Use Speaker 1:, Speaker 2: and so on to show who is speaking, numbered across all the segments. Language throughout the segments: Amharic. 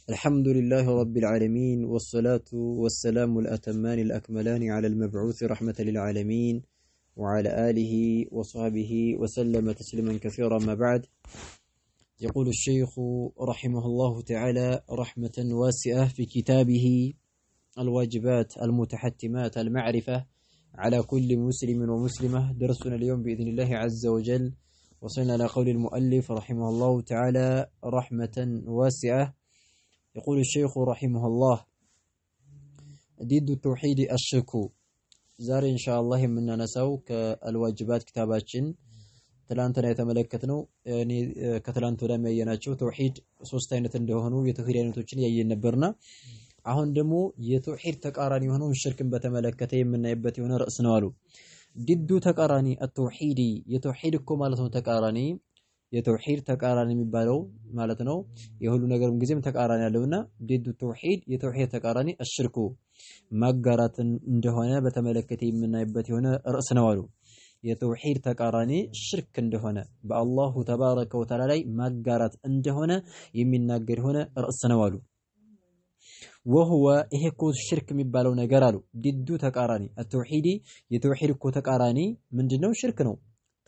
Speaker 1: الحمد لله رب العالمين والصلاة والسلام الأتمان الأكملان على المبعوث رحمة للعالمين وعلى آله وصحبه وسلم تسليما كثيرا ما بعد. يقول الشيخ رحمه الله تعالى رحمة واسعة في كتابه الواجبات المتحتمات المعرفة على كل مسلم ومسلمة. درسنا اليوم بإذن الله عز وجل وصلنا إلى قول المؤلف رحمه الله تعالى رحمة واسعة. يقول الشيخ رحمه الله ضد التوحيد الشرك. زار إن شاء الله من نساو كالواجبات كتاباتين تلانتنا يتملكتنو يعني كتلانتو لما يناتشو توحيد سوستاينة እንደሆኑ የተውሂድ አይነቶችን ያየን ነበርና አሁን ደግሞ የተውሂድ ተቃራኒ የሆነው ሽርክን በተመለከተ የምናይበት የሆነ ርዕስ ነው አሉ። ዲዱ ተቃራኒ التوحيد የተውሂድ እኮ ማለት ነው ተቃራኒ የተውሂድ ተቃራኒ የሚባለው ማለት ነው የሁሉ ነገርም ጊዜም ተቃራኒ ያለውና ዲዱ ተውሂድ የተውሂድ ተቃራኒ አሽርኩ ማጋራትን እንደሆነ በተመለከተ የምናይበት የሆነ ርዕስ ነው አሉ። የተውሂድ ተቃራኒ ሽርክ እንደሆነ በአላሁ ተባረከ ወተዓላ ላይ ማጋራት እንደሆነ የሚናገር የሆነ ርዕስ ነው አሉ። وهو ይሄ እኮ ሽርክ የሚባለው ነገር አሉ ዲዱ ተቃራኒ التوحيد የተውሂድ እኮ ተቃራኒ ምንድነው? ሽርክ ነው።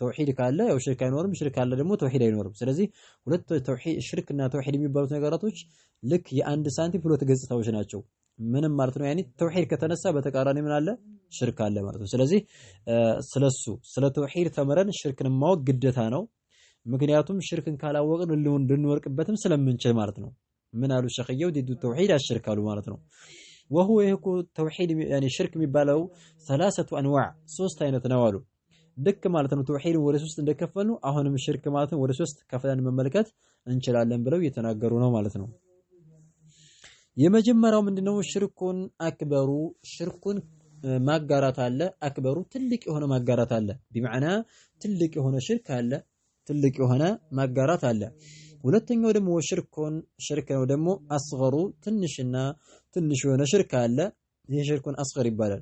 Speaker 1: ተውሂድ ካለ ያው ሽርክ አይኖርም፣ ሽርክ ካለ ደግሞ ተውሂድ አይኖርም። ስለዚህ ሁለት ተውሂድ ሽርክና ተውሂድ የሚባሉት ነገራቶች ልክ የአንድ ሳንቲም ሁለት ገጽታዎች ናቸው። ምንም ማለት ነው ያኒ ተውሂድ ከተነሳ በተቃራኒ ምን አለ? ሽርክ አለ ማለት ነው። ስለዚህ ስለሱ ስለ ተውሂድ ተመረን ሽርክን ማወቅ ግዴታ ነው። ምክንያቱም ሽርክን ካላወቅን ልንወርቅበትም ስለምንችል ማለት ነው። ምን አሉ ሸኺየው ዲዱ ተውሂድ አሽርክ አሉ ማለት ነው። وهو ይሄ ተውሂድ ያኒ ሽርክ የሚባለው ثلاثه انواع ሶስት አይነት ነው አሉ። ልክ ማለት ነው ተውሂድን ወደ ሶስት እንደከፈሉ አሁንም ሽርክ ማለት ነው ወደ ሶስት ከፍለን መመልከት እንችላለን ብለው እየተናገሩ ነው ማለት ነው። የመጀመሪያው ምንድነው? ሽርኩን አክበሩ ሽርኩን ማጋራት አለ። አክበሩ ትልቅ የሆነ ማጋራት አለ። ቢማዕና ትልቅ የሆነ ሽርክ አለ፣ ትልቅ የሆነ ማጋራት አለ። ሁለተኛው ደግሞ ሽርኩን ሽርክ ነው ደግሞ አስገሩ ትንሽና ትንሽ የሆነ ሽርክ አለ። ይሄ ሽርኩን አስገር ይባላል።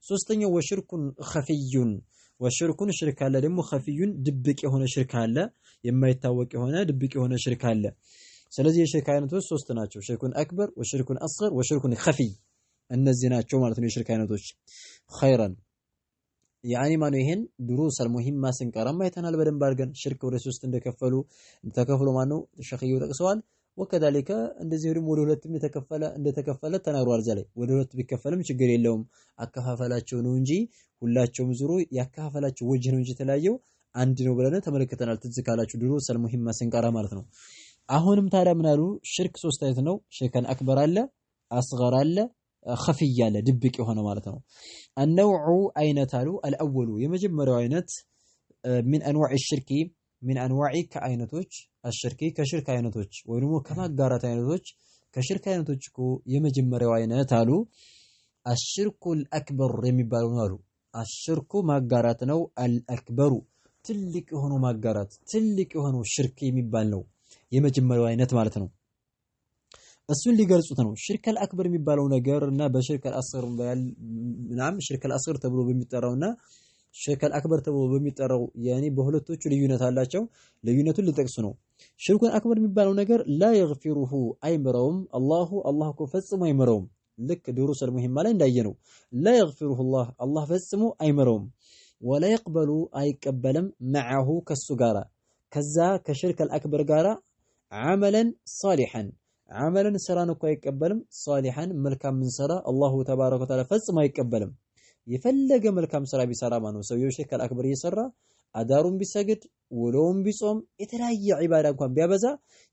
Speaker 1: ሶስተኛው ወሽርኩን ኸፊዩን ወሽርኩን ሽርክ አለ ደግሞ ኸፊዩን ድብቅ የሆነ ሽርክ አለ፣ የማይታወቅ የሆነ ድብቅ የሆነ ሽርክ አለ። ስለዚህ የሽርክ አይነቶች ሶስት ናቸው። ሽርኩን አክበር ወሽርኩን አስገር ወሽርኩን ኸፊይ እነዚህ ናቸው ማለት ነው የሽርክ አይነቶች። ኸይራን ያኒ ማነው ይሄን ድሩስ አልሙሂማ ስንቀራማ አይተናል በደንብ አድርገን ሽርክ ወደ ሶስት እንደከፈሉ ተከፍሎ ማነው ሸኺዩ ጠቅሰዋል። ወከዳሊከ እንደዚህ ደግሞ ወደ ሁለትም እንደተከፈለ ተናግሯል። እዛ ላይ ወደ ሁለት ቢከፈልም ችግር የለውም አከፋፈላቸው ነው እንጂ ሁላቸውም ዙሩ ያከፋፈላቸው ወጅህ ነው እንጂ ተለያየው አንድ ነው ብለን ተመለከተናል። ትዝ ካላችሁ ድሩስ አልሙሂማ ስንቀራ ማለት ነው። አሁንም ታዲያ ምን አሉ? ሽርክ ሶስት አይነት ነው። ሽርከን አክበር አለ፣ አስገር አለ፣ ኸፊይ አለ ድብቅ የሆነ ማለት ነው። النوع አይነት አሉ الأول የመጀመሪያው አይነት من انواع الشرك من انواع ከአይነቶች الشرك ከሽርክ አይነቶች ወይ ደግሞ ከማጋራት አይነቶች ከሽርክ አይነቶች እኮ የመጀመሪያው አይነት አሉ الشرك الأكبر የሚባለው ነው አሉ። الشرك ማጋራት ነው። الأكبر ትልቅ የሆነው ማጋራት ትልቅ የሆነው ሽርክ የሚባል ነው የመጀመሪያው አይነት ማለት ነው። እሱን ሊገልጹት ነው። ሽርከል አክበር የሚባለው ነገር እና በሽርከል አስገር ሽርከል አስገር ተብሎ በሚጠራውና ሽርከል አክበር ተብሎ በሚጠራው ያኒ በሁለቶቹ ልዩነት አላቸው። ልዩነቱን ሊጠቅሱ ነው። ሽርኩን አክበር የሚባለው ነገር ላ ይግፊሩሁ አይምረውም አላህ እኮ ፈጽሞ አይምረውም። ልክ ድሩስ አልሙሂማ ላይ እንዳየነው ላ ይግፊሩሁ አላህ ፈጽሞ አይምረውም። ወላ ይቅበሉ አይቀበልም መዐሁ ከሱ ጋራ ከዛ ከሽርከል አክበር ጋራ ዓመለን ሷሊሐን ዓመልን ስራን እኮ አይቀበልም። ሷሊሐን መልካም ምን ሰራ አላሁ ተባረከ ወተዓላ ፈጽሞ አይቀበልም። የፈለገ መልካም ስራ ቢሰራ ማነው ሰውየው ሽርከል አክበር እየሰራ አዳሩን ቢሰግድ ውሎውን ቢጾም የተለያየ ዒባዳ እንኳን ቢያበዛ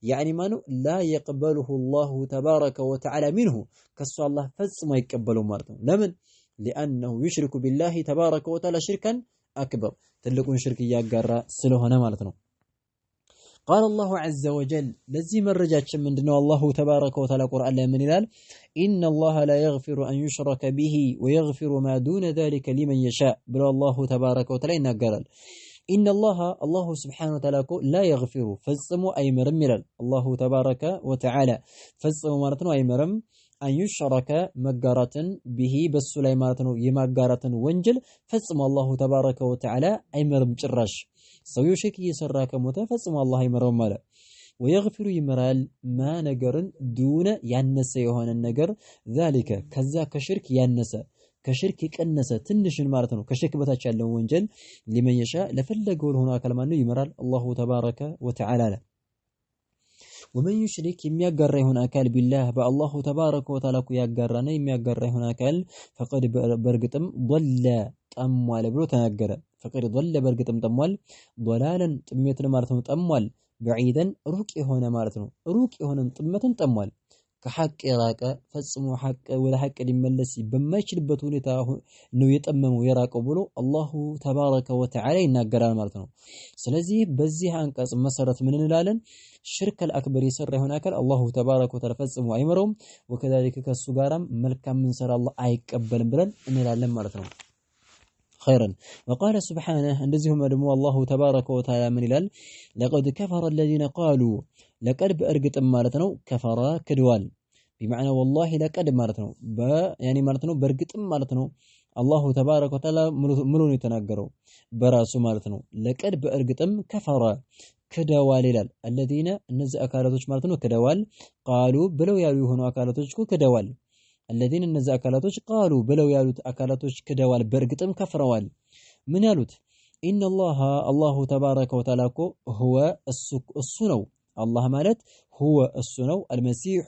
Speaker 1: ያኒ ማነው ላ يقبله الله ተባረከ ወተዓላ منه ከሱ አላህ ፈጽሞ አይቀበለው ማለት ነው። ለምን? لانه يشرك بالله تبارك وتعالى شركا اكبر ትልቁን ሽርክ እያጋራ ስለሆነ ማለት ነው። قال الله عز وجل لذي مرجاتችን ምንድነው? الله تبارك وتعالى ቁርአን ላይ ምን ይላል? إن الله لا يغفر أن يشرك به ويغفر ما دون ذلك لمن يشاء ብሎ الله تبارك وتعالى ይናገራል። إن الله سبحانه وتعالى لا يغفر ፈጽሞ አይምርም ይላል الله تبارك وتعالى ፈጽሞ ማለት ነው አይምርም أن يشرك مقارة به بس ላይ ማለት ነው የማጋራትን ወንጀል ፈጽሞ الله تبارك وتعالى አይምርም ጭራሽ ሰውየው ሽርክ እየሰራ ከሞተ ፈጽሞ አላህ አይመረውም ማለት ወየግፊሩ ይምራል ማ ነገርን ዱነ ያነሰ የሆነ ነገር ዛሊከ ከዛ ከሽርክ ያነሰ ከሽርክ የቀነሰ ትንሽን ማለት ነው ከሽርክ በታች ያለውን ወንጀል ሊመን የሻ ለፈለገው ለሆነ አካል ማነው ይምራል አላሁ ተባረከ ወተዓላ ወመን ዩሽሪክ የሚያጋራ ይሆን አካል ቢላህ በአላሁ ተባረከ ወተዓላ ያጋራና የሚያጋራ ይሆን አካል ፈቀድ በርግጥም ضل ጠሟል ብሎ ተናገረ ፈቀድ ضل በርግጥም ጠሟል ضلالا ጥሜትን ማለት ነው ጠሟል بعيدا ሩቅ የሆነ ማለት ነው ሩቅ የሆነን ጥመትን ጠሟል ከሐቅ የራቀ ፈጽሞ ሐቅ ወደ ሐቅ ሊመለስ በማይችልበት ሁኔታ ነው የጠመመው የራቀው ብሎ አላሁ ተባረከ ወተዓላ ይናገራል ማለት ነው ስለዚህ በዚህ አንቀጽ መሰረት ምን እንላለን ሽርክ አልአክበር የሰራ ይሆን አካል አላሁ ተባረከ ወተዓላ ፈጽሞ አይመረውም ወከዛሊከ ከሱ ጋራም መልካም ምን ሰራ አላህ አይቀበልም ብለን እንላለን ማለት ነው خيرا وقال سبحانه እንደዚሁም ደግሞ አላሁ ተባረከ ወተዓላ ምን ይላል لقد كفر الذين قالوا لقد በእርግጥም ማለት ነው ከፈራ ክድዋል بمعنى والله لقد ማለት ነው يعني ማለት ነው በእርግጥም ማለት ነው አላሁ ተባረከ ወተዓላ ሙሉ ነው የተናገረው በራሱ ማለት ነው ለቀድ በእርግጥም ከፈራ ክደዋል ይላል الذين እነዚህ አካላቶች ማለት ነው ክደዋል قالوا ብለው ያሉ የሆኑ አካላቶች እኮ ክደዋል الذين እነዚህ አካላቶች قالوا ብለው ያሉት አካላቶች ክደዋል በእርግጥም ከፍረዋል ምን ያሉት ان الله ተባረከ ወተዓላ እኮ هو እሱ ነው አላህ ማለት هو እሱ ነው المسيح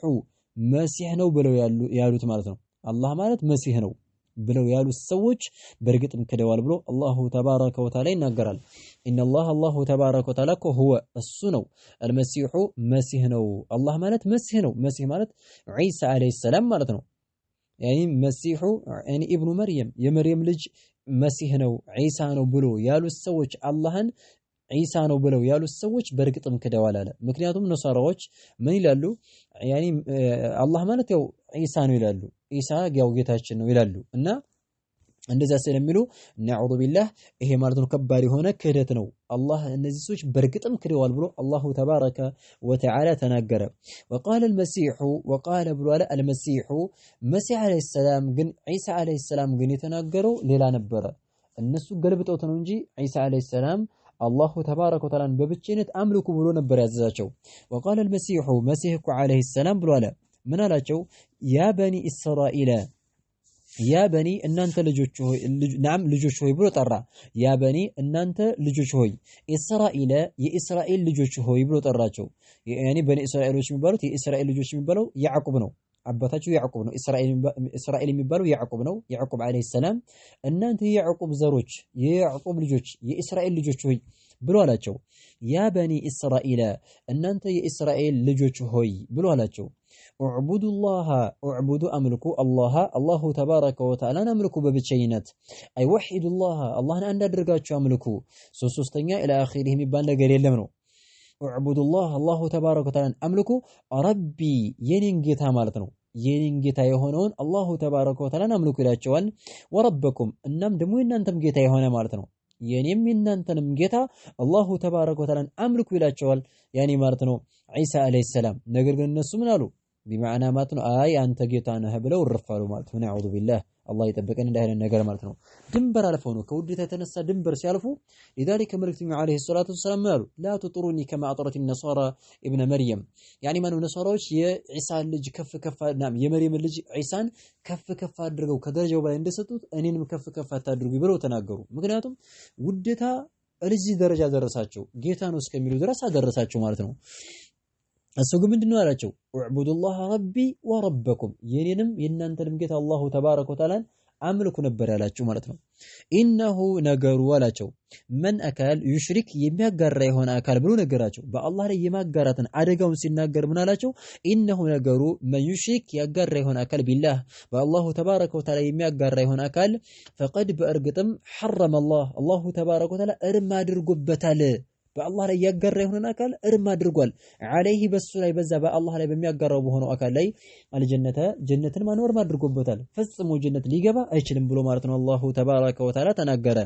Speaker 1: መሲህ ነው ብለው ያሉት ማለት ነው አላህ ማለት መሲህ ነው ብለው ያሉት ሰዎች በእርግጥም ክደዋል ብሎ አላሁ ተባረከ ወተዓላ ይናገራል ان الله ተባረከ ወተዓላ እኮ هو እሱ ነው المسيح መሲህ ነው አላህ ማለት መሲህ ነው መሲህ ማለት ዒሳ አለይሂ ሰላም ማለት ነው يعني مسيح يعني ابن مريم የመርየም ልጅ መሲህ ነው ዒሳ ነው ብሎ ያሉት ሰዎች አላህን ዒሳ ነው ብለው ያሉት ሰዎች በእርግጥም ክደዋል አለ ምክንያቱም ነሳራዎች ምን ይላሉ يعني አላህ ማለት ያው ዒሳ ነው ይላሉ ዒሳ ያው ጌታችን ነው ይላሉ እና እንደዛ ስለሚሉ ነዑዙ ቢላህ ይሄ ማለት ነው ከባድ የሆነ ክህደት ነው አላህ እነዚህ ሰዎች በእርግጥም ክደዋል ብሎ አላሁ ተባረከ ወተዓላ ተናገረ وقال المسيح وقال ብሏል المسيح መሲህ አለይሂ ሰላም ግን ዒሳ አለይሂ ሰላም ግን የተናገረው ሌላ ነበረ እነሱ ገልብጠውት ነው እንጂ ዒሳ አለይሂ ሰላም አላሁ ተባረከ ወተዓላን በብቸኝነት አምልኩ ብሎ ነበር ያዘዛቸው وقال المسيح መሲህ አለይሂ ሰላም ብሏል ምን አላቸው ያ በኒ እስራኤል ያ በኒ እናንተ ልጆች ሆይ ናም ልጆች ሆይ ብሎ ጠራ ያ በኒ እናንተ ልጆች ሆይ እስራኤል የእስራኤል ልጆች ሆይ ብሎ ጠራቸው يعني በኒ እስራኤሎች የሚባሉት የእስራኤል ልጆች የሚባለው ያዕቆብ ነው አባታቸው ያዕቆብ ነው እስራኤል የሚባለው ያዕቆብ ነው ያዕቆብ አለይሂ ሰላም እናንተ የያዕቆብ ዘሮች የያዕቆብ ልጆች የእስራኤል ልጆች ሆይ ብሎ አላቸው ያ በኒ እስራኤል እናንተ የእስራኤል ልጆች ሆይ ብሎ አላቸው اعبدوا الله اعبدوا املكوا الله تبارك وتعالى املكوا በብቸኝነት اي وحدوا الله አንድ አድርጋችሁ አምልኩ ሶስተኛ الى اخره የሚባል ነገር የለም ነው اعبدوا الله تبارك وتعالى املكوا ربي የኔን ጌታ ማለት ነው የኔን ጌታ የሆነውን አላሁ ተባረከ ወተዓላ አምልኩ ይላቸዋል ወረበኩም እናም ደግሞ የናንተም ጌታ የሆነ ማለት ነው የኔም የናንተንም ጌታ አላሁ ተባረከ ወተዓላ አምልኩ ይላቸዋል ያኔ ማለት ነው ዒሳ አለይሂ ሰላም ነገር ግን እነሱ ምን አሉ بمعنى ማለት ነው አይ አንተ ጌታ ነህ ብለው ረፋሉ ማለት ነው ነዑዙ ቢላህ አላህ ይጠብቀን እንደ አይነት ነገር ማለት ነው ድንበር አልፈው ነው ከውዴታ የተነሳ ድንበር ሲያልፉ لذلك መልእክተኛው አለይሂ ሰላቱ ወሰላም አሉ لا تطروني كما اطرت النصارى ابن مريم يعني ማነው ነሳራዎች የዒሳን ልጅ ከፍ የመርየም ልጅ ዒሳን ከፍ አድርገው ከደረጃው በላይ እንደሰጡት እኔንም ከፍ አታድርጉ ብለው ተናገሩ ምክንያቱም ውዴታ እዚህ ደረጃ ደረሳቸው ጌታ ነው እስከሚሉ ድረስ አደረሳቸው ማለት ነው እሱ ግን ምንድነው አላቸው اعبدوا ربي وربكم የኔንም የናንተንም ጌታ አላሁ ተባረከ ወተዓላ አምልኩ ነበር ያላችሁ ማለት ነው ኢነሁ ነገሩ አላቸው መን አካል ይሽሪክ የሚያጋራ የሆነ አካል ብሎ ነገራቸው በአላህ ላይ የማጋራትን አደጋውን ሲናገር ምን አላቸው ኢነሁ ነገሩ መን ይሽሪክ ያጋራ የሆነ አካል ቢላህ በአላሁ ተባረከ ወተዓላ የሚያጋራ የሆነ አካል ፈቀድ በእርግጥም حرم الله ተባረከ ወተዓላ እርም አድርጎበታል በአላህ ላይ ያጋራ የሆነ አካል እርም አድርጓል عليه በሱ ላይ በዛ በአላህ ላይ በሚያጋራው በሆነው አካል ላይ ጀነትን ማኖር አድርጎበታል ፈጽሞ ጀነት ሊገባ አይችልም ብሎ ማለት ነው አላሁ ተባረከ ወተዓላ ተናገረ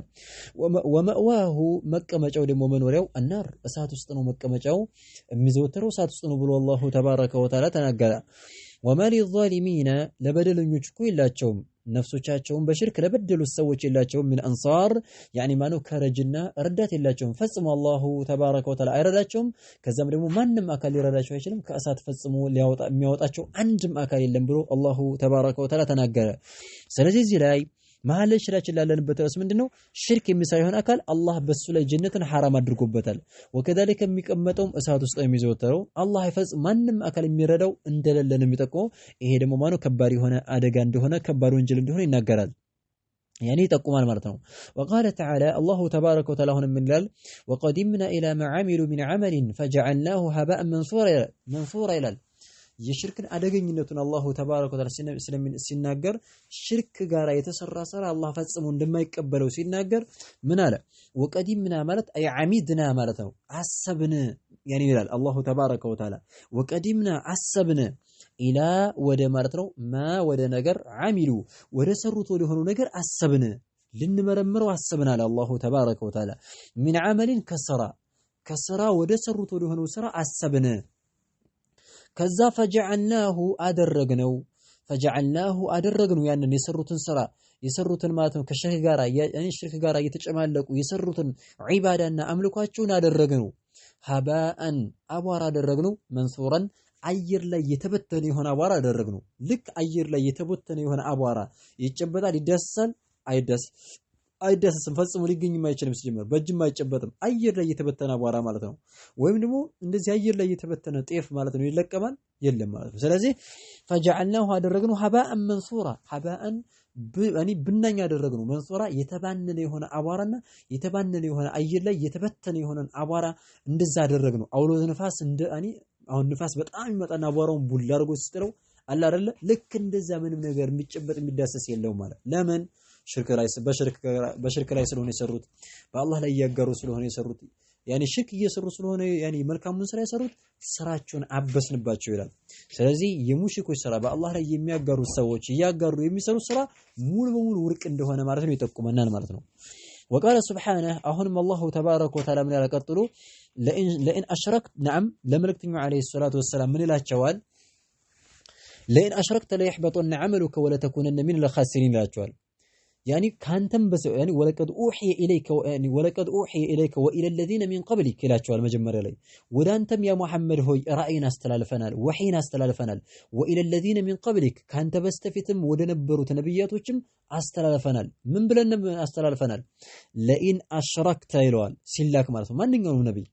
Speaker 1: ወመእዋሁ መቀመጫው ደግሞ መኖሪያው النار እሳት ውስጥ ነው መቀመጫው የሚዘወተረው እሳት ውስጥ ነው ብሎ አላሁ ተባረከ ወተዓላ ተናገረ وما للظالمين ለበደለኞች እኮ የላቸውም ነፍሶቻቸውን በሽርክ ለበደሉት ሰዎች የላቸውም ሚን አንሳር ያኒ ማነው ከረጅና ረዳት የላቸውም ፈጽሞ አላሁ ተባረከ ወተዓላ አይረዳቸውም ከዛም ደግሞ ማንም አካል ሊረዳቸው አይችልም ከእሳት ፈጽሞ የሚያወጣቸው አንድም አካል የለም ብሎ አላሁ ተባረከ ወተዓላ ተናገረ ስለዚህ እዚህ ላይ መሐል ሽራችን ላለንበት ራስ ምንድነው ሽርክ የሚሳይሆን አካል አላህ በሱ ላይ ጀነትን حرام አድርጎበታል ወከዛሊከ የሚቀመጠውም እሳት ውስጥ የሚዘወተረው አላህ ይፈጽ ማንንም አካል የሚረዳው እንደሌለ ነው የሚጠቁመው ይሄ ደግሞ ማነው ከባድ የሆነ አደጋ እንደሆነ ከባድ ወንጀል እንደሆነ ይናገራል يعني يጠቁማል ማለት ነው وقال تعالى الله تبارك وتعالى هنا من قال وقدمنا الى ما عملوا من عمل فجعلناه هباء منثورا ይላል የሽርክን አደገኝነቱን አላሁ ተባረከ ወተዓላ ሲናገር ሽርክ ጋራ የተሰራ ስራ አላህ ፈጽሞ እንደማይቀበለው ሲናገር ምን አለ ወቀዲምና ማለት አይ አሚድና ማለት ነው አሰብን يعني ይላል አላሁ ተባረከ ወተዓላ ወቀዲምና አሰብን ኢላ ወደ ማለት ነው ማ ወደ ነገር አሚሉ ወደ ሰሩት ወደ ሆነው ነገር አሰብን ልንመረምረው አሰብን አለ አላሁ ተባረከ ወተዓላ من عمل ከስራ ወደ ሰሩት ወደ ሆነው ስራ አሰብን ከዛ ፈጀዐልናሁ አደረግነው ያንን የሰሩትን ማለት ነው ከሽርክ ጋራ እየተጨማለቁ የሰሩትን ዒባዳና አምልኳቸውን አደረግነው ሀባአን አቧራ አደረግነው መንሱራን አየር ላይ የተበተነ የሆነ አቧራ አደረግነው ልክ አየር ላይ የተበተነ የሆነ አቧራ ይጨበጣል ይዳሰሳል አይዳሰስም ፈጽሞ ሊገኝም አይችልም ሲጀመር በእጅም አይጨበጥም አየር ላይ የተበተነ አቧራ ማለት ነው ወይም ደግሞ እንደዚህ አየር ላይ የተበተነ ጤፍ ማለት ነው ይለቀማል የለም ማለት ነው ስለዚህ ፈጀዐልናሁ አደረግነው ሀባአን መንሱራ ሀባአን ብናኝ አደረግነው መንሱራ የተባነነ የሆነ አቧራና የተባነነ የሆነ አየር ላይ የተበተነ የሆነን አቧራ እንደዛ አደረግነው አውሎ ንፋስ አሁን ንፋስ በጣም ይመጣና አቧራውን ቡል አድርጎ ሲጥለው አለ አይደለ ልክ እንደዛ ምንም ነገር የሚጨበጥ የሚዳሰስ የለውም ማለት ለምን በሽርክ ላይ ስለሆነ የሰሩት በአላህ ላይ ያጋሩ ስለሆነ የሰሩት ያኒ ሽርክ እየሰሩ ስለሆነ ያኒ መልካሙን ስራ የሰሩት ስራቸውን አበስንባቸው ይላል ስለዚህ የሙሽሪኮች ስራ በአላህ ላይ የሚያጋሩ ሰዎች ያጋሩ የሚሰሩት ስራ ሙሉ በሙሉ ውርቅ እንደሆነ ማለት ነው ይጠቁመናል ማለት ነው وقال سبحانه أهنم الله تبارك وتعالى من يقتلوا لئن أشركت نعم لملكتني عليه الصلاة والسلام من الله جوال لئن أشركت ليحبطن عملك ولا تكونن من الخاسرين لا جوال يعني كانتم بس يعني ولقد أوحي إليك وإلى الذين من قبلك لا جوال مجمر لي ودانتم يا محمد هو رأينا استلالفنال وحينا استلالفنال وإلى الذين من قبلك كانت بستفتم ودنبروا تنبياتكم استلالفنال من بلن استلالفنال لئن أشركت يلوال سلاك مالته ما نينغو نبي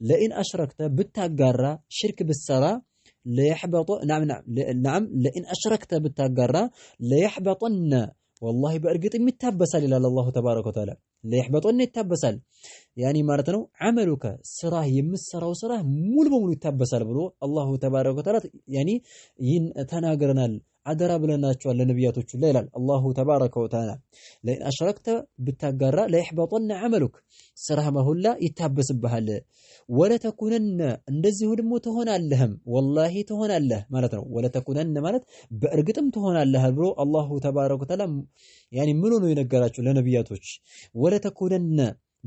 Speaker 1: لئن أشركت بتاغارا شرك بالسرا ليحبط نعم لئن أشركت بتاغارا ليحبطن والله بأرقط يتابسال إلى الله تبارك وتعالى ليحبطن يتابسال يعني معناته عملك سراه يمسرا وسراه مول بمول يتابسال بلو الله تبارك وتعالى يعني تناغرنا عدرا بلناچوال ለነብያቶቹ ላይ ይላል አላሁ ተባረከ ወተዓላ ለኢን አሽረክተ ብታጋራ ለይህበጠን عملك ስራህ ሁላ ይታበስብሃል ወለተኩነነ እንደዚሁ ደግሞ ትሆናለህም ወላሂ ትሆናለህ ማለት ነው ወለተኩነነ ማለት በእርግጥም ትሆናለህ ብሎ አላሁ ተባረከ ወተዓላ ያኒ ምን ነው የነገራቸው ለነብያቶች ወለተኩነነ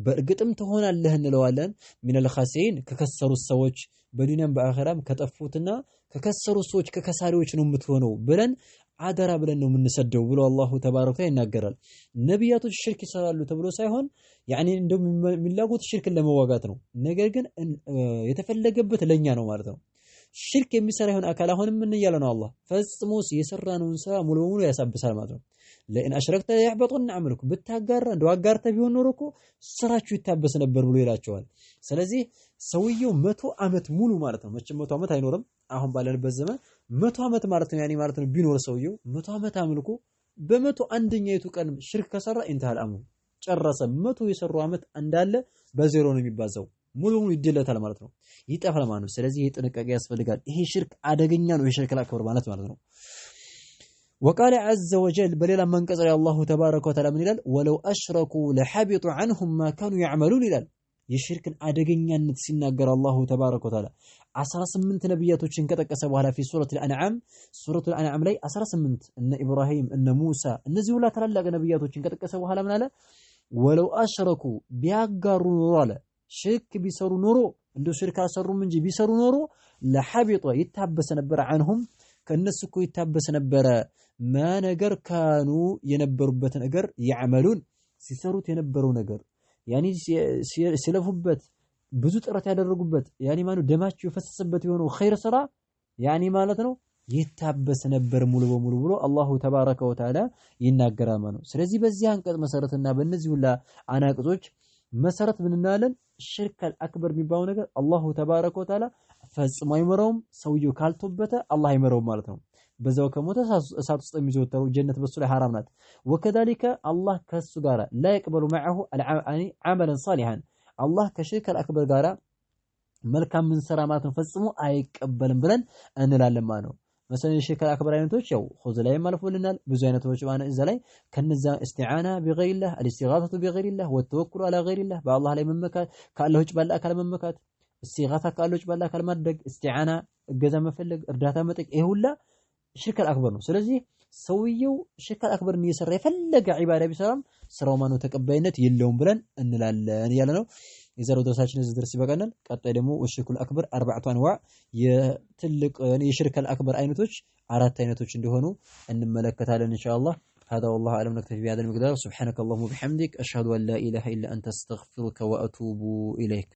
Speaker 1: በእርግጥም ትሆናለህ እንለዋለን ሚነል ኻሲሪን ከከሰሩት ሰዎች በዱንያም በአኺራም ከጠፉትና ከከሰሩ ሰዎች ከከሳሪዎች ነው የምትሆነው ብለን አደራ ብለን ነው የምንሰደው ብሎ አላሁ ተባረከ ይናገራል ነብያቶች ሽርክ ይሰራሉ ተብሎ ሳይሆን ያኒ እንደሚላጉት ሽርክን ለመዋጋት ነው ነገር ግን የተፈለገበት ለኛ ነው ማለት ነው ሽርክ የሚሰራ ይሆን አካል አሁንም ምን እያለ ነው አላህ ፈጽሞስ የሰራነውን ስራ ሙሉ በሙሉ ያሳብሳል ማለት ነው ለኢን አሽረክተ يحبطن عملك ብታጋራ እንደው አጋርተ ቢሆን ኖሮ እኮ ስራችሁ ይታበስ ነበር ብሎ ይላቸዋል ስለዚህ ሰውየው 100 አመት ሙሉ ማለት ነው መቼም 100 አመት አይኖርም አሁን ባለንበት ዘመን 100 አመት ማለት ነው ያኒ ማለት ነው ቢኖር ሰውየው 100 አመት አምልኮ በ101ኛይቱ ቀን ሽርክ ከሰራ እንታል አሙ ጨረሰ 100 የሰሩ አመት እንዳለ በዜሮ ነው የሚባዛው ሙሉ ሙሉ ይደለታል ማለት ነው ይጠፋል ማለት ነው ስለዚህ ይሄ ጥንቃቄ ያስፈልጋል ይሄ ሽርክ አደገኛ ነው የሽርክ ለአክበር ማለት ነው وقال عز وجل بليلا من قصر الله تبارك وتعالى من ይላል ولو اشركوا لحبط عنهم ما كانوا يعملون ይላል የሽርክን አደገኛነት ሲናገር አላሁ ተባረከ ወተዓላ 18 ነብያቶችን ከጠቀሰ በኋላ في سورة الانعام ላይ 18 እነ ኢብራሂም እነ ሙሳ እነዚህ ሁላ ታላላቅ ነብያቶችን ከጠቀሰ በኋላ ምን አለ ولو اشركوا ቢያጋሩ ኖሮ አለ ሽርክ ቢሰሩ ኖሮ እንደ ሽርክ አሰሩም እንጂ ቢሰሩ ኖሮ ለሐቢጦ ይታበሰ ነበር عنهم ከነሱ እኮ ይታበስ ነበረ ማ ነገር ካኑ የነበሩበት ነገር ያዕመሉን ሲሰሩት የነበረው ነገር ያኒ ሲለፉበት ብዙ ጥረት ያደረጉበት ያኒ ማኑ ደማቸው የፈሰሰበት የሆነው ኸይር ስራ ያኒ ማለት ነው ይታበስ ነበር ሙሉ በሙሉ ብሎ አላሁ ተባረከ ወተዓላ ይናገራል ማለት ነው። ስለዚህ በዚህ አንቀጽ መሰረትና በእነዚህ ሁላ አናቅጾች መሰረት ምን እናለን? ሽርክ አክበር የሚባለው ነገር አላሁ ተባረከ ወተዓላ ፈጽሞ አይመረውም። ሰውየው ካልተወበተ አላህ አይመረውም ማለት ነው። በዛው ከሞተ እሳት ውስጥ የሚዘወተሩ ጀነት በሱ ላይ ሐራም ናት። ወከዛሊከ አላህ ከሱ ጋር ላ ይቅበሉ መዐሁ ዐመለን ሷሊሐን አላህ ከሽርክ አክበር ጋር መልካም ምን ሰራ ማለት ነው ፈጽሞ አይቀበልም ብለን እንላለን ማለት ነው። مثلا የሽርክ አክበር አይነቶች ያው ኹዝ ላይ ማለፉልናል ብዙ አይነቶች ማለት እዛ ላይ ከነዛ እስቲዓና ቢገይሪላህ الاستغاثة ቢገይሪላህ والتوكل على غيرillah በአላህ ላይ መመካት ካለው ውጭ ባለ አካል መመካት እስቲጋታ ካለው ውጭ ባለ አካል ማድረግ እስቲዓና እገዛ መፈለግ እርዳታ መጠየቅ ይሄ ሁላ ሽርክ አክበር ነው። ስለዚህ ሰውየው ሽርክ አክበርን እየሰራ የፈለገ ዒባዳ ቢሰራም ስራው ማነው ተቀባይነት የለውም ብለን እንላለን እያለ ነው። የዛሬው ደርሳችን እዚህ ድረስ ይበቃናል። ቀጣይ ደግሞ ወሽርኩል አክበር አርባዕቱ አንዋዕ የትልቅ የሽርክ አክበር አይነቶች አራት አይነቶች እንደሆኑ እንመለከታለን ኢንሻአላህ። هذا والله أعلم نكتفي بهذا المقدار. سبحانك اللهم وبحمدك أشهد أن لا إله إلا أنت أستغفرك وأتوب إليك.